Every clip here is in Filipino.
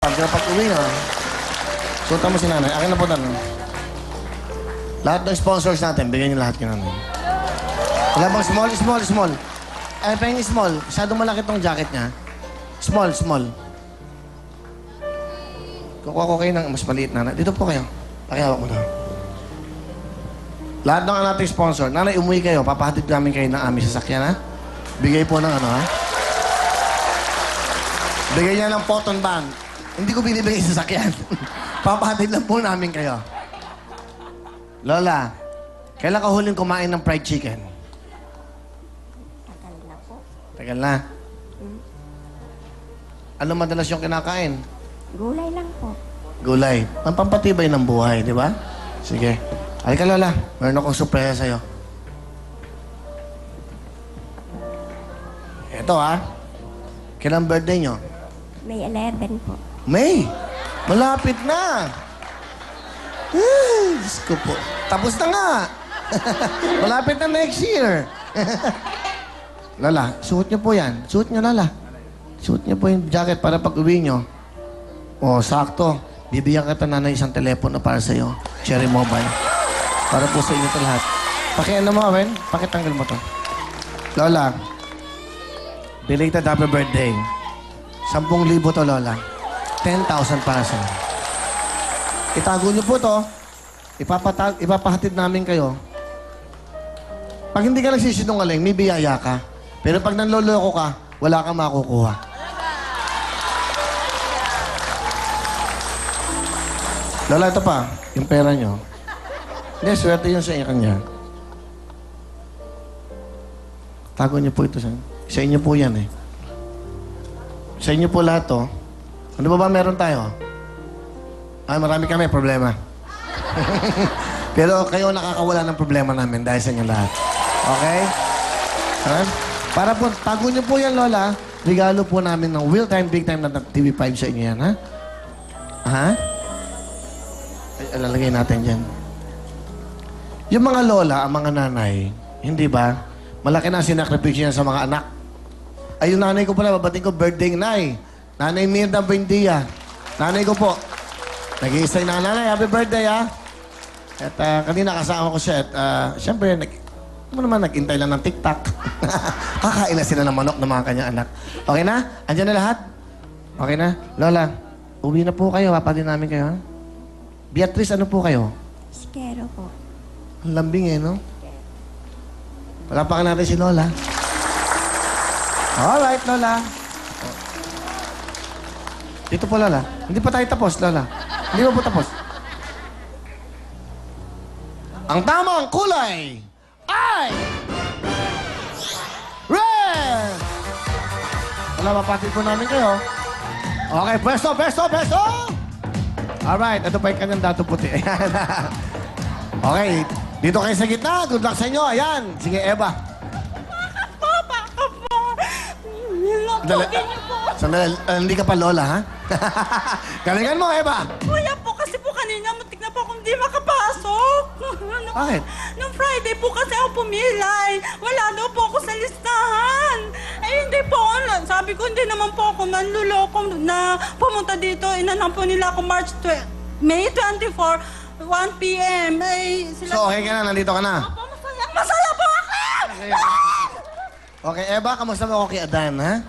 Kapag uwi na, suta mo si nanay. Akin na po tanong. Lahat ng sponsors natin, bigyan niyo lahat kay nanay. Wala bang small? Ay, pahingin small. Masyadong malaki tong jacket niya. Small. Kukuha ko kayo ng mas maliit na. Dito po kayo. Pakihawak mo na. Lahat ng nating sponsor. Nanay, umuwi kayo. Papahatid namin kayo ng aming sasakyan, ha? Bigay po ng ano, ha? Bigay niya ng cotton band. Hindi ko binibigay sa sasakyan. Papahatid lang po namin kayo. Lola, kailan ka huling kumain ng fried chicken? Tagal na po. Tagal na. Ano madalas yung kinakain? Gulay lang po. Gulay. Ang pampatibay ng buhay, di ba? Sige. Halika, Lola. Meron akong surpresa sa'yo. Ito, ha? Kailan birthday nyo? May 11 po. May! Malapit na! Ay, Diyos ko po. Tapos na nga! Malapit na next year. Lola, suot niyo po yan. Suot niyo, Lola. Suot niyo po yung jacket para pag uwi niyo. O, sakto. Bibigyan kita nanay isang telepono para sa'yo. Cherry Mobile. Para po sa inyo ito lahat. Pakiano mo, Awen? Pakitanggal mo to. Lola, belated happy birthday. 10,000 to, Lola. 10,000 para sa'yo. Itago niyo po to. Ipapahatid namin kayo. Pag hindi ka nagsisinungaling, may biyaya ka. Pero pag nanloloko ka, wala kang makukuha. Lola, ito pa. Yung pera nyo. Hindi, swerte yun sa kanya. Tago niyo po ito sa inyo po yan eh. Sa inyo po lahat to. Ano ba meron tayo? Ay, marami kami problema. Pero kayo nakakawala ng problema namin dahil sa inyo lahat. Okay? Ha? Para po, tago niyo po yan, Lola. Regalo po namin ng Real Time, Big Time na TV5 sa inyo yan, ha? Ha? Ay, alalagay natin dyan. Yung mga lola, ang mga nanay, hindi ba? Malaki na sinakripisyo niya sa mga anak. Ay, yung nanay ko pala, babating ko, birthday nay. Nanay Mirna Buendia. Nanay ko po. Nag-iisay na nanay. Happy birthday, ha? At kanina kasama ko siya. At siyempre, nag-intay lang ng TikTok. Kakain na sila ng manok ng mga kanyang anak. Okay na? Andiyan na lahat? Okay na? Lola, uwi na po kayo. Papadin namin kayo, ha? Beatrice, ano po kayo? Iskero po. Ang lambing eh, no? Palapakan natin si Lola. Alright, Lola. Dito po, Lola. Hindi pa tayo tapos, Lola. Hindi pa po tapos. Ang tamang kulay ay red! Wala, mapatid po namin kayo. Okay, pwesto! Alright, ito pa yung kanyang dato puti. Ayan. Okay, dito kayo sa gitna. Good luck sa inyo. Ayan. Sige, Eva. Sandali, hindi ka pa lola, ha? Galingan mo, Eva. Kuya po, kasi po kanina muntik na po akong di makapasok. Bakit? Nung Friday po kasi ako pumilay. Wala daw po ako sa listahan. Eh, hindi po ako. Sabi ko, hindi naman po ako manluloko na pumunta dito. Inanam po nila ako May 24, 1 p.m. Eh, sila... So, okay ka na? Nandito ka na? Opo, masaya po ako! Okay, Eva, kamusta mo ako kay Adan, ha?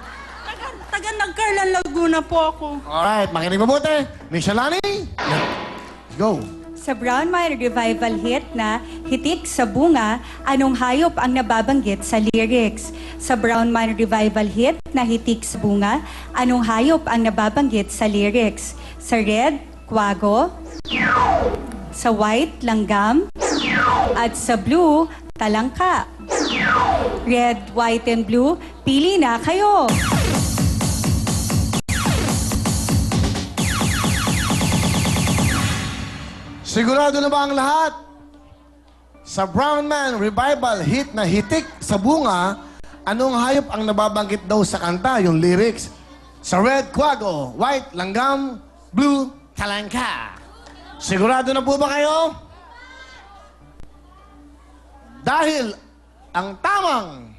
Taga Nagcarlan, Laguna po ako. Alright, makinig mabuti. Miss Shalani, let's go. Sa Brown Mine revival hit na Hitik sa Bunga, anong hayop ang nababanggit sa lyrics? Sa Brown Mine revival hit na Hitik sa Bunga, anong hayop ang nababanggit sa lyrics? Sa red, kwago. Sa white, langgam. At sa blue, talangka. Red, white, and blue, pili na kayo! Sigurado na ba ang lahat? Sa Brown Man Revival hit na Hitik sa Bunga, anong hayop ang nababanggit daw sa kanta, yung lyrics? Sa red, kwago. White, langgam. Blue, talangka. Sigurado na po ba kayo? Dahil ang tamang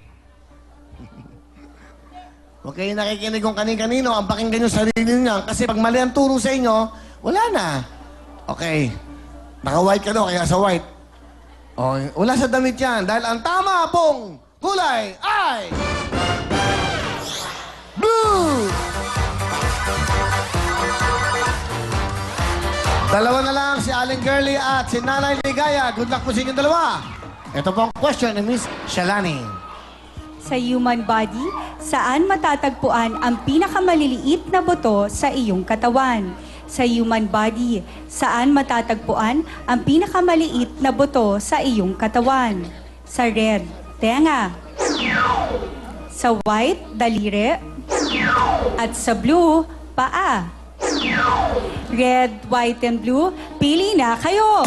Huwag kayo nakikinig kung kanin-kanino. Ang pakinggan nyo sarili niyo. Kasi pag mali ang turo sa inyo, wala na. Okay. Naka-white ka daw, kaya sa white. O, wala sa damit yan. Dahil ang tama pong kulay ay... Blue! Dalawa na lang, si Aling Girlie at si Nanay Ligaya. Good luck po sa inyong dalawa. Ito po ang question ni Miss Shalani. Sa human body, saan matatagpuan ang pinakamaliliit na buto sa iyong katawan? Sa human body, saan matatagpuan ang pinakamaliit na buto sa iyong katawan? Sa red, tenga. Sa white, daliri. At sa blue, paa. Red, white, and blue, pili na kayo!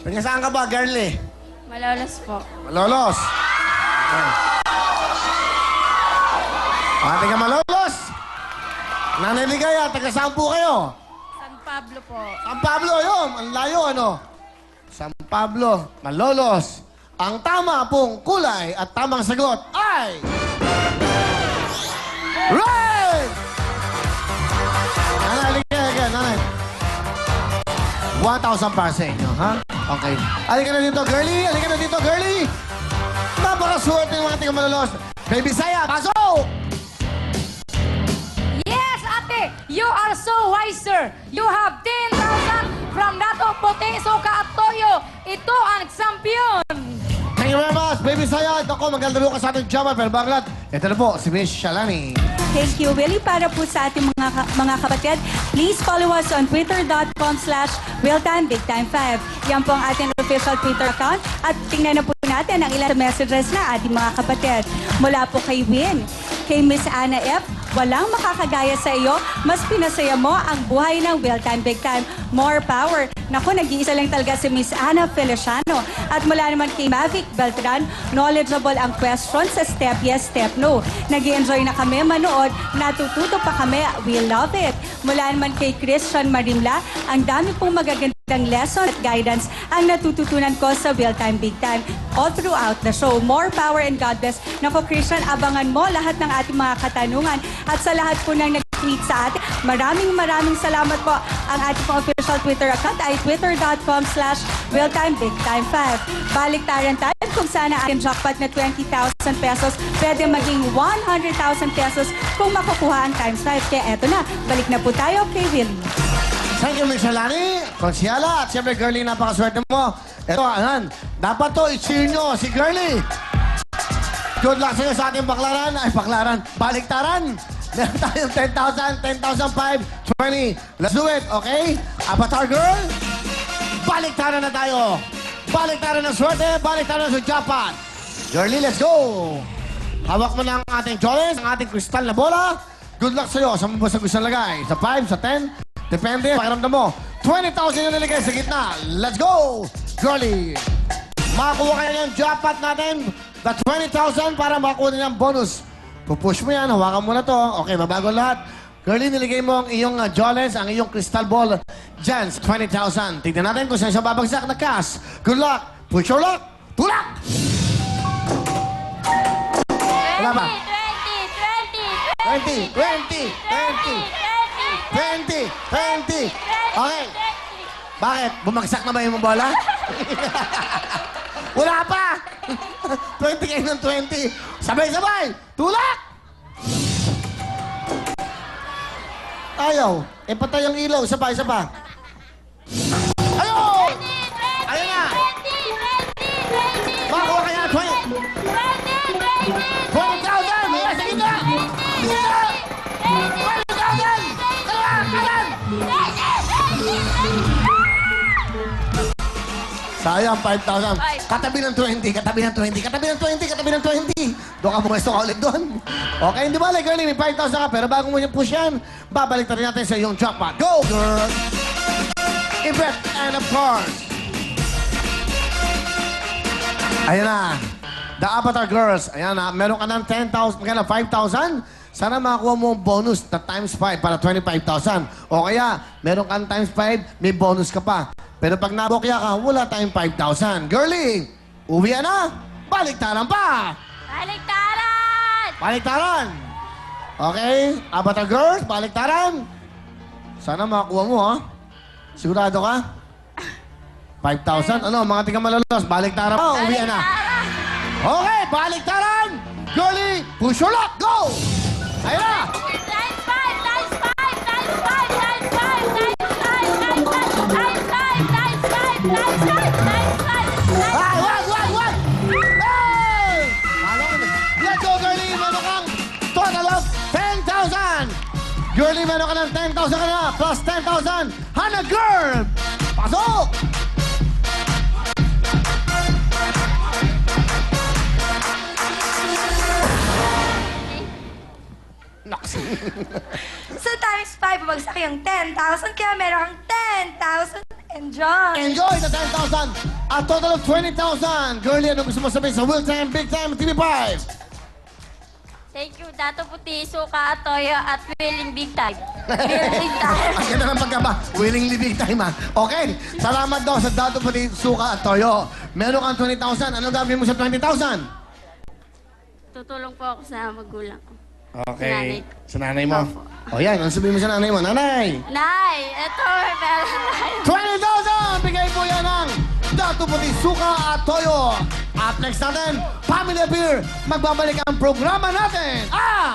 Taga saan ka ba, Girlie? Malolos po. Malolos. Okay. Ate ka Malolos. Nanay Ligaya, taga saan po kayo? San Pablo po. San Pablo, ayun. Ang layo, ano? San Pablo, Malolos. Ang tama pong kulay at tamang sagot ay... Red! Nanay Ligaya, nanay. 1,000 para sa inyo, ha? Okay. Halika na dito, Girlie! Halika na dito, Girlie! Napakasuwerte ng mga taga Malolos. Baby Saya, pasok! Yes, ate! You are so wiser! You have 10,000 from Dato Puting Suka at Toyo! Ito ang champion! Thank you very much, Baby Saya. Ito ko, maglalaro ka sa ating Jama, pero baglat. Ito na po, si Miss Shalani. Thank you, Willie. Para po sa ating mga kapatid, please follow us on twitter.com/realtimebigtime5. Yan po ang ating official Twitter account. At tingnan na po natin ang ilang messages na ating mga kapatid. Mula po kay Win, kay Miss Ana F., walang makakagaya sa iyo, mas pinasaya mo ang buhay ng Real Time Big Time. More power. Naku, nag-iisa lang talaga si Miss Ana Feliciano. At mula naman kay Mavic Beltran, knowledgeable ang question sa Step Yes, Step No. Nag-enjoy na kami manood, natututo pa kami, we love it. Mula naman kay Christian Marimla, ang dami pong magagandang lesson at guidance ang natututunan ko sa Real Time Big Time all throughout the show. More power and God bless. Naku, Christian, abangan mo lahat ng ating mga katanungan at sa lahat po ng nag-tweet sa atin. Maraming salamat po. Ang ating pong official Twitter account ay twitter.com/realtimebigtime5. Baliktaran tayo kung saan ang ating jackpot na 20,000 pesos pwede maging 100,000 pesos kung makukuha ang times 5. Kaya eto na, balik na po tayo kay Willie. Thank you, Miss Shalani, Konsyala, at siyempre, Girlie, napakaswerte mo. Ito, anan, dapat to, i-cheer nyo si Girlie. Good luck sa'yo sa ating baliktaran. Meron tayong 10,000, 10,005, 20. Let's do it, okay? Avatar Girl, baliktaran na tayo. Baliktaran ng swerte, baliktaran sa jackpot. Girlie, let's go. Hawak mo na ang ating Jones, ang ating kristal na bola. Good luck sa'yo. Saan mo ba sa gusto lagay? Sa 5, sa 10? Depende. Pakiramdam mo. 20,000 yung nilagay sa gitna. Let's go, Girlie. Makakuha kayo ng jackpot natin. The 20,000 para makakuha nila ng bonus. Pupush mo yan. Hawakan mo na to. Okay, mabago lahat. Girlie, niligay mo ang iyong Jones, ang iyong crystal ball. Dyan, 20,000. Tignan natin kung saan siya babagsak na cash. Good luck. Push your luck. Tulak! Wala ba? 20, 20, 20, 20. Okay. Bakit? Bumagsak na ba yung bola? Wala pa! 20 kayo ng 20. Sabay-sabay! Tulak! Ayaw. E patay ang ilaw. Isa pa. Ayaw! Ayun na! Makuha kaya 20. 20,000! Mula sa gitna! Gitna! 20,000! Kalan! Sayang, 5,000. Katabi ng 20. Doon ka pumesto ka ulit doon. Okay, hindi ba, Girlie, may 5,000 ka. Pero bago mo yung push yan, babalik na rin natin sa iyong jackpot. Go, girl! Yvette, and of course, ayan na. The Avatar Girls. Ayan na. Meron ka ng 10,000, magkano, 5,000? Sana makakuha mo ang bonus na times 5 para 25,000. O kaya, meron kang times 5, may bonus ka pa. Pero pag nabokya ka, wala tayong 5,000. Girlie, uwi na. Baliktaran pa. Baliktaran! Baliktaran. Okay? Avatar girls, baliktaran. Sana makakuha mo, ha? Sigurado ka? 5,000? Ano, mga tiga malalos, baliktaran pa. Uwi na. Okay, baliktaran. Girlie, push your luck. Go! Ayun na. Times 5! Times 5! Times 5! Times 5! Times 5! Times 5! Times 5! Times 5! Times 5! Ay, wag! Hey! Let's go, Girlie. Meron kang total of 10,000. Girlie, meron ka ng 10,000 ka na. Plus 10,000. Hana Girl! Pasok! Naks. Sa times 5, bumagsak yung 10,000, kaya meron kang 10,000. Enjoy! Enjoy the 10,000. A total of 20,000. Girlie, ano gusto mo sabihin sa Will Time, Big Time, TV5? Thank you, Dato Puti, Suka, Toyo, at Willing Big Time. Willing Big Time. Ang ganda ng pagkaba. Willingly big time, ha? Okay. Salamat daw sa Dato Pati Suka at Toyo. Meron kang 20,000. Anong gagawin mo sa 20,000? Tutulong po ako sa magulang ko. Okay. Sa nanay mo? Opo. O yan, ano sabihin mo sa nanay mo? Nanay! Nay, eto, meron tayo. 20,000! Bigay po yan ng Dato Pati Suka at Toyo. At next natin, Family Beer. Magbabalik ang programa natin. Ah!